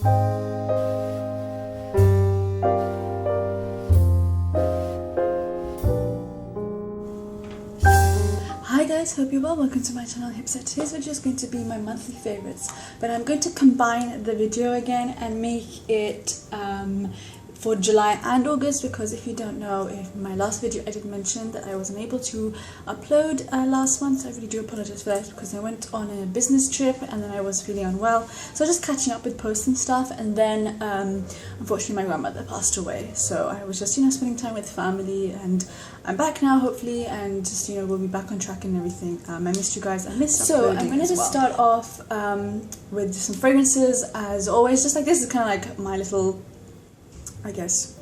Hi guys, hope you're well. Welcome to my channel Hipset. Today's video is going to be my monthly favorites, but I'm going to combine the video again and make it for July and August, because if you don't know, in my last video I did mention that I wasn't able to upload last month, so I really do apologize for that, because I went on a business trip and then I was feeling unwell, so just catching up with posts and stuff. And then unfortunately my grandmother passed away, so I was just spending time with family, and I'm back now hopefully, and just we'll be back on track and everything. I missed you guys. I missed uploading. So I'm going to just start off with some fragrances as always. Just like this is kind of like my little, I guess,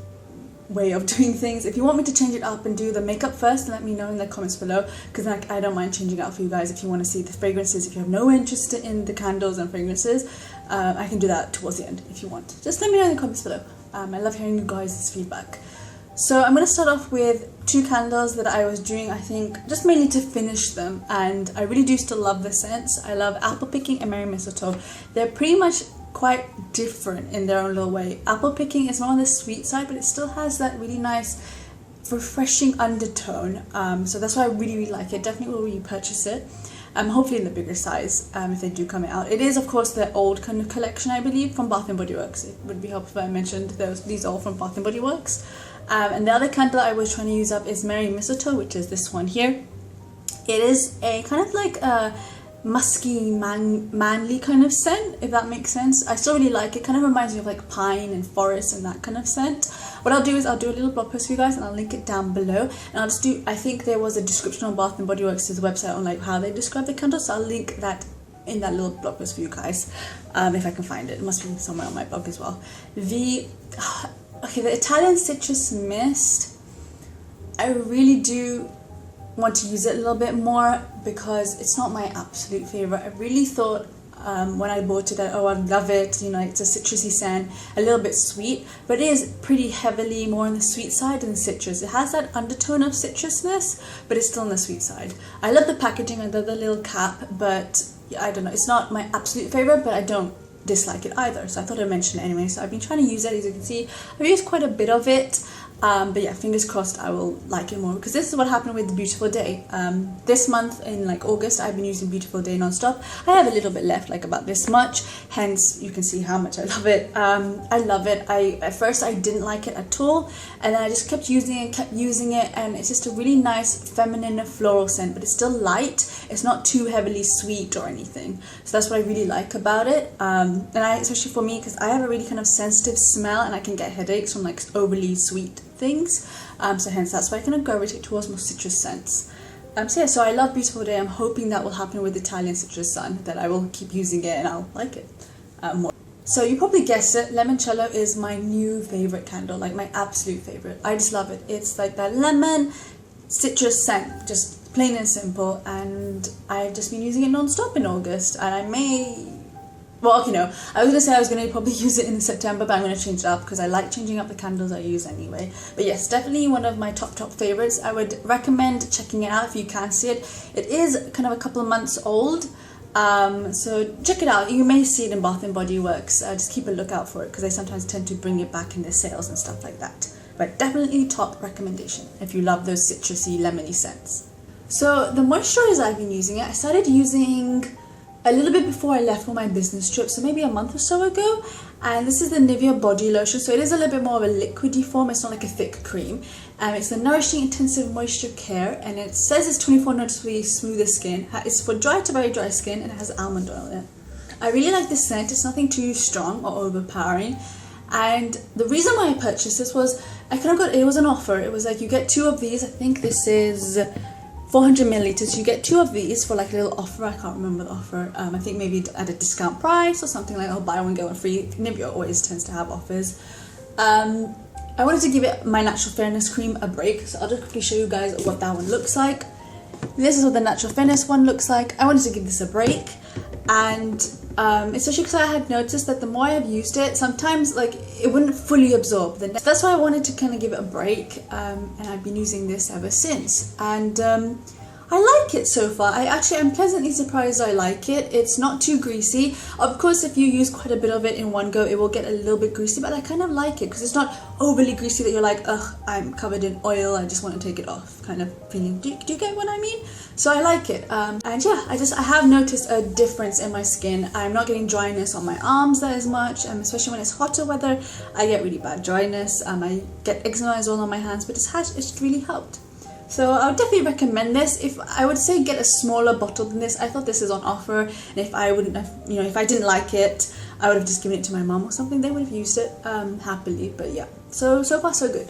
way of doing things. If you want me to change it up and do the makeup first, let me know in the comments below, because I don't mind changing it up for you guys. If you want to see the fragrances, if you have no interest in the candles and fragrances, I can do that towards the end if you want. Just let me know in the comments below. I love hearing you guys' feedback. So I'm going to start off with two candles that I was doing, I think, just mainly to finish them, and I really do still love the scents. I love Apple Picking and Merry Mistletoe. They're pretty much quite different in their own little way. Apple Picking is more on the sweet side, but it still has that really nice, refreshing undertone. So that's why I really like it. Definitely will repurchase it. Hopefully in the bigger size if they do come out. It is of course the old kind of collection, I believe, from Bath & Body Works. It would be helpful if I mentioned these all from Bath & Body Works. And the other candle I was trying to use up is Merry Mistletoe, which is this one here. It is a kind of like a musky, manly kind of scent, if that makes sense. I still really like it. Kind of reminds me of like pine and forest and that kind of scent. What I'll do is I'll do a little blog post for you guys, and I'll link it down below. And I'll just do, I think there was a description on Bath & Body Works' website on like how they describe the candle, so I'll link that in that little blog post for you guys, if I can find it. It must be somewhere on my blog as well. The Italian Citrus Mist, I really do want to use it a little bit more, because it's not my absolute favorite. I really thought when I bought it that, oh, I love it, it's a citrusy scent, a little bit sweet, but it is pretty heavily more on the sweet side than citrus. It has that undertone of citrusness, but it's still on the sweet side. I love the packaging, I love the little cap, but I don't know, it's not my absolute favorite, but I don't dislike it either, so I thought I'd mention it anyway. So I've been trying to use it. As you can see, I've used quite a bit of it, but yeah, fingers crossed I will like it more, because this is what happened with the Beautiful Day. This month in like August, I've been using Beautiful Day non-stop. I have a little bit left, like about this much, hence you can see how much I love it. I love it. At first I didn't like it at all, and then I just kept using it, and it's just a really nice feminine floral scent, but it's still light. It's not too heavily sweet or anything, so that's what I really like about it. And especially for me, because I have a really kind of sensitive smell, and I can get headaches from like overly sweet things, so hence that's why I kind of gravitate towards more citrus scents. So yeah, so I love Beautiful Day. I'm hoping that will happen with Italian Citrus Sun, that I will keep using it and I'll like it more. So you probably guessed it, Limoncello is my new favorite candle, like my absolute favorite. I just love it. It's like that lemon citrus scent, just plain and simple, and I've just been using it non-stop in August, and I may, well, okay, no, I was going to say I was going to probably use it in September, but I'm going to change it up because I like changing up the candles I use anyway. But yes, definitely one of my top favorites. I would recommend checking it out if you can see it. It is kind of a couple of months old, so check it out. You may see it in Bath & Body Works. Just keep a lookout for it, because they sometimes tend to bring it back in their sales and stuff like that. But definitely top recommendation if you love those citrusy, lemony scents. So the moisturizer I've been using, I started using a little bit before I left for my business trip, so maybe a month or so ago, and this is the Nivea body lotion. So it is a little bit more of a liquidy form, it's not like a thick cream. It's the Nourishing Intensive Moisture Care, and it says it's 24 noticeably smoother skin. It's for dry to very dry skin, and it has almond oil in it. I really like this scent. It's nothing too strong or overpowering, and the reason why I purchased this was I kind of got, it was an offer. It was like you get two of these. I think this is 400 milliliters. You get two of these for like a little offer. I can't remember the offer. I think maybe at a discount price or something, like, oh, buy one get one free. Nivea always tends to have offers. I wanted to give it my Natural Fairness cream a break, so I'll just quickly show you guys what that one looks like. This is what the Natural Fairness one looks like. I wanted to give this a break, and especially because I had noticed that the more I've used it, sometimes like it wouldn't fully absorb. That's why I wanted to kind of give it a break, and I've been using this ever since. And I like it so far. I'm pleasantly surprised I like it. It's not too greasy. Of course, if you use quite a bit of it in one go, it will get a little bit greasy, but I kind of like it because it's not overly greasy that you're like, ugh, I'm covered in oil, I just want to take it off kind of feeling. Do you get what I mean? So I like it. And yeah, I have noticed a difference in my skin. I'm not getting dryness on my arms as much, especially when it's hotter weather. I get really bad dryness. I get eczema as well on my hands, but it's really helped. So I would definitely recommend this. If I would say get a smaller bottle than this. I thought this is on offer, and if I wouldn't have, if I didn't like it, I would have just given it to my mom or something. They would have used it happily. But yeah, so far so good.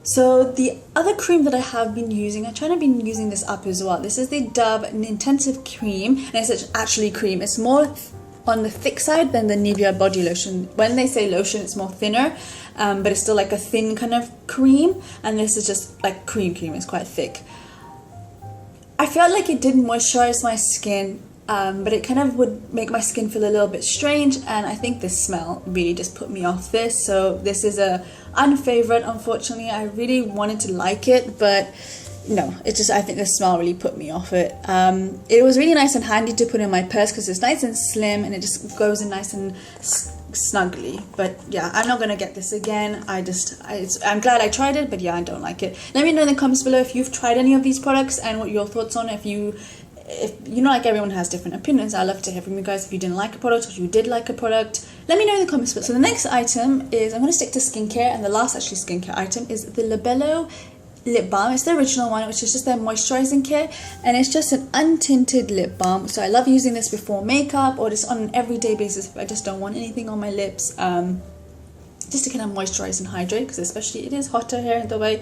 So the other cream that I have been using, I try to be using this up as well. This is the Dove Intensive Cream, and it's actually cream. It's more on the thick side than the Nivea body lotion. When they say lotion, it's more thinner, but it's still like a thin kind of cream, and this is just like cream. It's quite thick. I felt like it didn't moisturize my skin, but it kind of would make my skin feel a little bit strange, and I think the smell really just put me off this. So this is a unfavorite, unfortunately. I really wanted to like it, but no, I think the smell really put me off it. It was really nice and handy to put in my purse because it's nice and slim and it just goes in nice and snugly. But yeah, I'm not gonna get this again. I'm glad I tried it, but yeah, I don't like it. Let me know in the comments below if you've tried any of these products and what your thoughts on. If like everyone has different opinions. I love to hear from you guys if you didn't like a product or if you did like a product. Let me know in the comments below. So the next item is, I'm going to stick to skincare, and the last actually skincare item is the Labello lip balm. It's the original one, which is just their moisturizing care, and it's just an untinted lip balm. So I love using this before makeup or just on an everyday basis if I just don't want anything on my lips, just to kind of moisturize and hydrate, because especially it is hotter here in Dubai,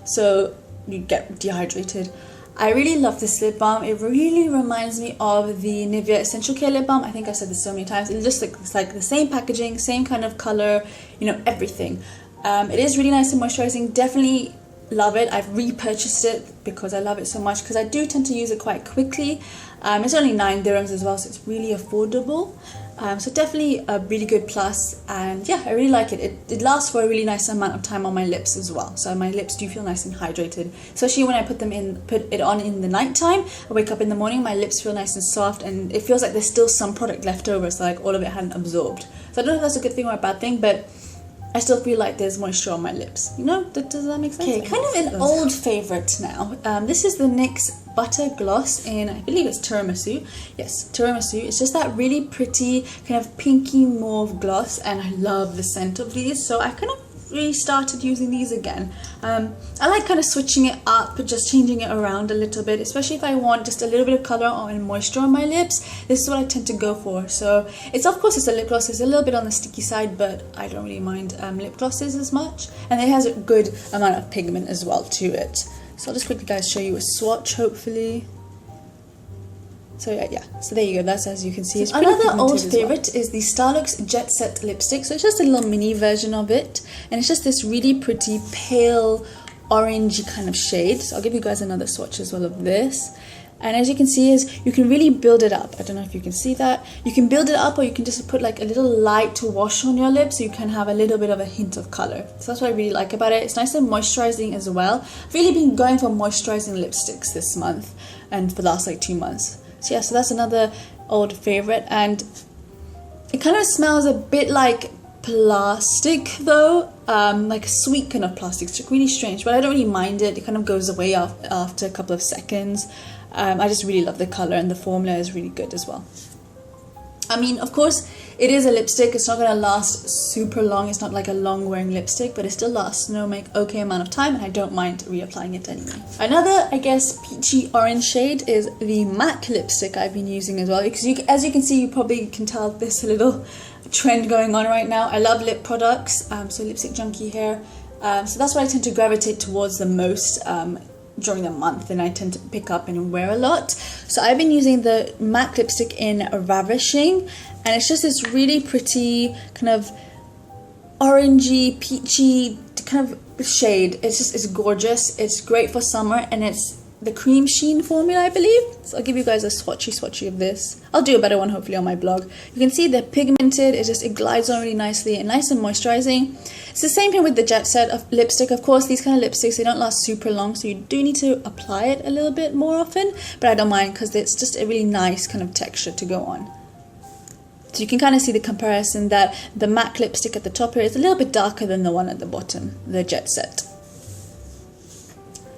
so you get dehydrated. I really love this lip balm. It really reminds me of the Nivea Essential Care lip balm. I think I've said this so many times. It just looks like the same packaging, same kind of color, everything. It is really nice and moisturizing. Definitely love it. I've repurchased it because I love it so much, because I do tend to use it quite quickly. It's only 9 dirhams as well, so it's really affordable. So definitely a really good plus, and yeah, I really like it. It lasts for a really nice amount of time on my lips as well, so my lips do feel nice and hydrated, especially when I put it on in the night time. I wake up in the morning, my lips feel nice and soft, and it feels like there's still some product left over, so like all of it hadn't absorbed. So I don't know if that's a good thing or a bad thing, but I still feel like there's moisture on my lips. Does that make sense? Okay, kind of an old favorite now. This is the NYX Butter Gloss in, I believe it's Tiramisu. Yes, Tiramisu. It's just that really pretty kind of pinky mauve gloss, and I love the scent of these. So I kind of restarted using these again. I like kind of switching it up, just changing it around a little bit, especially if I want just a little bit of color and moisture on my lips. This is what I tend to go for. So it's, of course, it's a lip gloss. It's a little bit on the sticky side, but I don't really mind lip glosses as much, and it has a good amount of pigment as well to it. So I'll just quickly guys show you a swatch, hopefully. So yeah, so there you go. That's, as you can see, it's another old favorite is the Starlooks Jet Set lipstick. So it's just a little mini version of it, and it's just this really pretty pale orangey kind of shade. So I'll give you guys another swatch as well of this. And as you can see, you can really build it up. I don't know if you can see that. You can build it up, or you can just put like a little light wash on your lips, so you can have a little bit of a hint of color. So that's what I really like about it. It's nice and moisturizing as well. I've really been going for moisturizing lipsticks this month and for the last like 2 months. So yeah, so that's another old favorite, and it kind of smells a bit like plastic though, like a sweet kind of plastic. It's really strange, but I don't really mind it. It kind of goes away after a couple of seconds. I just really love the color, and the formula is really good as well. I mean, of course, it is a lipstick. It's not going to last super long. It's not like a long wearing lipstick, but it still lasts okay amount of time, and I don't mind reapplying it anyway. Another, I guess, peachy orange shade is the M.A.C lipstick I've been using as well, because as you can see, you probably can tell there's a little trend going on right now. I love lip products, so lipstick junkie here. So that's what I tend to gravitate towards the most during the month, and I tend to pick up and wear a lot. So I've been using the M.A.C lipstick in Ravishing, and it's just this really pretty kind of orangey, peachy kind of shade. It's gorgeous. It's great for summer, and it's the Creme-sheen formula, I believe. So I'll give you guys a swatchy of this. I'll do a better one hopefully on my blog. You can see they're pigmented. It glides on really nicely and nice and moisturizing. It's the same thing with the Jet Set of lipstick. Of course, these kind of lipsticks, they don't last super long, so you do need to apply it a little bit more often, but I don't mind because it's just a really nice kind of texture to go on. So you can kind of see the comparison that the MAC lipstick at the top here is a little bit darker than the one at the bottom, the Jet Set.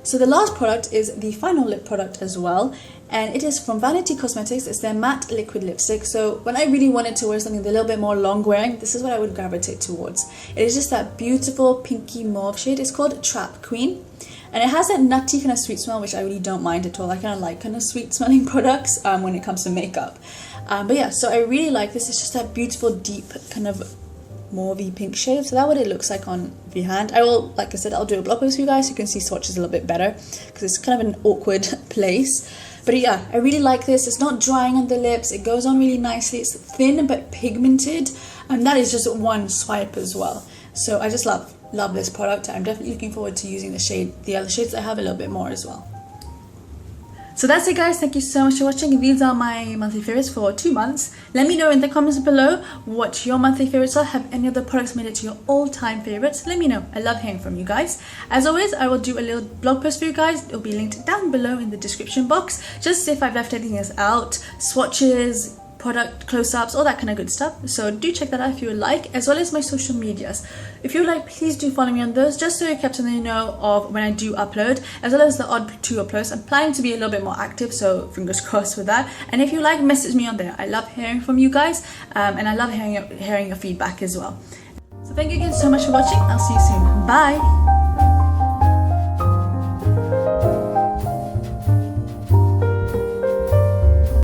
So the last product is the final lip product as well, and it is from Vanatei Cosmetics. It's their matte liquid lipstick. So when I really wanted to wear something a little bit more long wearing, this is what I would gravitate towards. It is just that beautiful pinky mauve shade. It's called Trap Queen, and it has that nutty kind of sweet smell, which I really don't mind at all. I kind of like kind of sweet smelling products when it comes to makeup. But yeah, so I really like this. It's just that beautiful deep kind of mauvey pink shade. So that's what it looks like on the hand. I will, like I said, I'll do a blog post for you guys so you can see swatches a little bit better, because it's kind of an awkward place. But yeah, I really like this. It's not drying on the lips. It goes on really nicely. It's thin but pigmented, and that is just one swipe as well. So I just love this product. I'm definitely looking forward to using the other shades I have a little bit more as well. So that's it, guys. Thank you so much for watching. These are my monthly favorites for 2 months. Let me know in the comments below what your monthly favorites are. Have any other products made it to your all-time favorites? Let me know. I love hearing from you guys. As always, I will do a little blog post for you guys. It'll be linked down below in the description box, just if I've left anything else out, swatches, product close-ups, all that kind of good stuff. So do check that out if you would like, as well as my social medias. If you would like, please do follow me on those, just so you're kept in the know of when I do upload, as well as the odd 2 uploads. I'm planning to be a little bit more active, so fingers crossed with that. And if you like, message me on there. I love hearing from you guys, and I love hearing your feedback as well. So thank you again so much for watching. I'll see you soon. Bye.